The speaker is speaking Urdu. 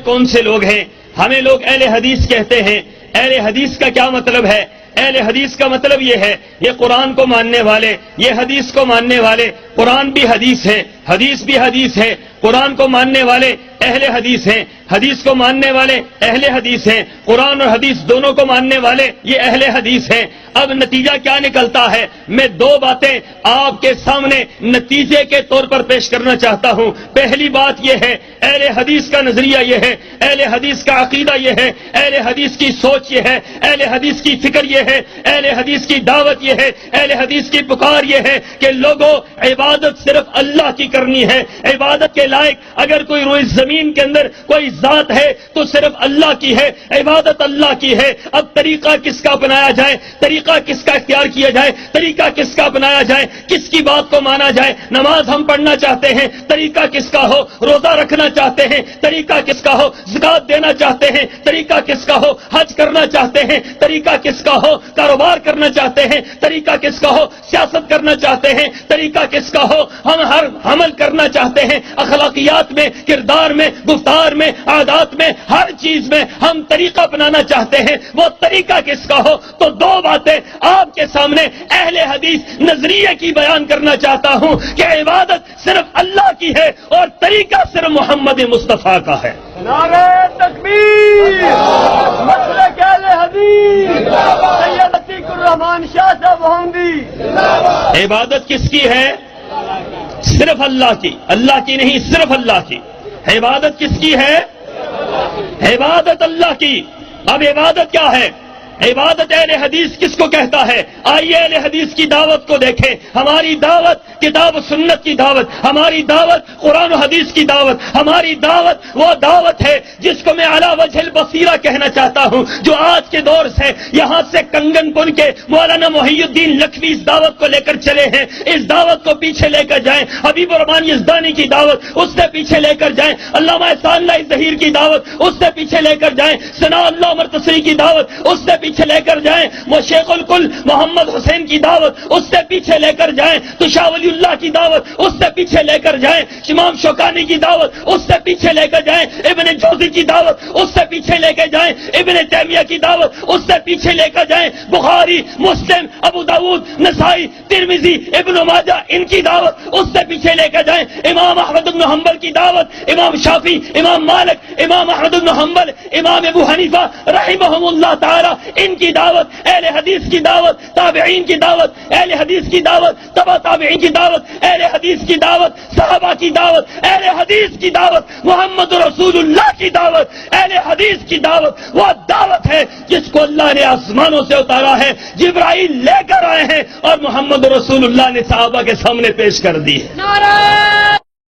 کون سے لوگ ہیں؟ ہمیں لوگ اہل حدیث کہتے ہیں. اہل حدیث کا کیا مطلب ہے؟ اہل حدیث کا مطلب یہ ہے یہ قرآن کو ماننے والے، یہ حدیث کو ماننے والے. قرآن بھی حدیث ہے، حدیث بھی حدیث ہے. قرآن کو ماننے والے اہل حدیث ہیں، حدیث کو ماننے والے اہل حدیث ہیں. قرآن اور حدیث دونوں کو ماننے والے یہ اہل حدیث ہیں. اب نتیجہ کیا نکلتا ہے؟ میں دو باتیں آپ کے سامنے نتیجے کے طور پر پیش کرنا چاہتا ہوں. پہلی بات یہ ہے، اہل حدیث کا نظریہ یہ ہے، اہل حدیث کا عقیدہ یہ ہے، اہل حدیث کی سوچ یہ ہے، اہل حدیث کی فکر یہ ہے، اہل حدیث کی دعوت یہ ہے، اہل حدیث کی پکار یہ ہے کہ لوگوں عبادت صرف اللہ کی کرنی ہے. عبادت کے لائق اگر کوئی روئے زمین کے اندر کوئی ذات ہے تو صرف اللہ کی ہے، عبادت اللہ کی ہے. اب طریقہ کس کا اپنایا جائے، طریقہ کس کا اختیار کیا جائے، طریقہ کس کا اپنایا جائے، کس کی بات کو مانا جائے. نماز ہم پڑھنا چاہتے ہیں، طریقہ کس کا ہو. روزہ رکھنا چاہتے ہیں، طریقہ کس کا ہو. زکات دینا چاہتے ہیں، طریقہ کس کا ہو. حج کرنا چاہتے ہیں، طریقہ کس کا ہو. کاروبار کرنا چاہتے ہیں، طریقہ کس کا ہو. سیاست کرنا چاہتے ہیں، طریقہ کس کا ہو. ہم ہر عمل کرنا چاہتے ہیں، اخلاقیات میں، کردار میں، گفتار میں، عادات میں، ہر چیز میں ہم طریقہ اپنانا چاہتے ہیں. وہ طریقہ کس کا ہو؟ تو دو باتیں آپ کے سامنے اہل حدیث نظریے کی بیان کرنا چاہتا ہوں کہ عبادت صرف اللہ کی ہے اور طریقہ صرف محمد مصطفیٰ کا ہے. نعرہ تکبیر، مسلک اہل حدیث سید عتیق الرحمان شاہ صاحب ہونگی. عبادت کس کی ہے؟ صرف اللہ کی. اللہ کی نہیں، صرف اللہ کی. عبادت کس کی ہے؟ عبادت اللہ کی. اب عبادت کیا ہے؟ عبادت اہل حدیث کس کو کہتا ہے؟ آئیے اہل حدیث کی دعوت کو دیکھیں. ہماری دعوت کتاب و سنت کی دعوت، ہماری دعوت قرآن و حدیث کی دعوت، ہماری دعوت وہ دعوت ہے جس کو میں علی وجہ البصیرہ کہنا چاہتا ہوں، جو آج کے دور سے یہاں سے کنگن پن کے مولانا محی الدین لکھوی اس دعوت کو لے کر چلے ہیں. اس دعوت کو پیچھے لے کر جائیں. حبیب الرحمان یزدانی کی دعوت اس سے پیچھے لے کر جائیں. علامہ احسان اللہ ظہیر کی دعوت اس سے پیچھے لے کر جائیں. ثناء اللہ عمر تصریح کی دعوت اس سے پیچھے لے کر جائیں. وہ شیخ الکل محمد حسین کی دعوت اس سے پیچھے لے کر جائیں. تو شاہ ولی اللہ کی دعوت اس سے پیچھے لے کر جائیں. امام شوکانی کی دعوت اس سے پیچھے لے کر جائیں. ابن جوزی کی دعوت اس سے پیچھے لے کر جائیں. ابن تیمیہ کی دعوت اس سے پیچھے لے کر جائیں. بخاری، مسلم، ابو داؤد، نسائی، ترمذی، ابن ماجہ ان کی دعوت اس سے پیچھے لے کر جائیں. امام احمد بن حنبل کی دعوت، امام شافعی، امام مالک، امام احمد بن حنبل، امام ابو حنیفہ رحمہم اللہ تعالی ان کی دعوت، اہل حدیث کی دعوت، تابعین کی دعوت، اہل حدیث کی دعوت، تبع تابعین کی دعوت، اہل حدیث کی دعوت، صحابہ کی دعوت، اہل حدیث کی دعوت، محمد رسول اللہ کی دعوت. اہل حدیث کی دعوت وہ دعوت ہے جس کو اللہ نے آسمانوں سے اتارا ہے، جبرائیل لے کر آئے ہیں اور محمد رسول اللہ نے صحابہ کے سامنے پیش کر دی ہے.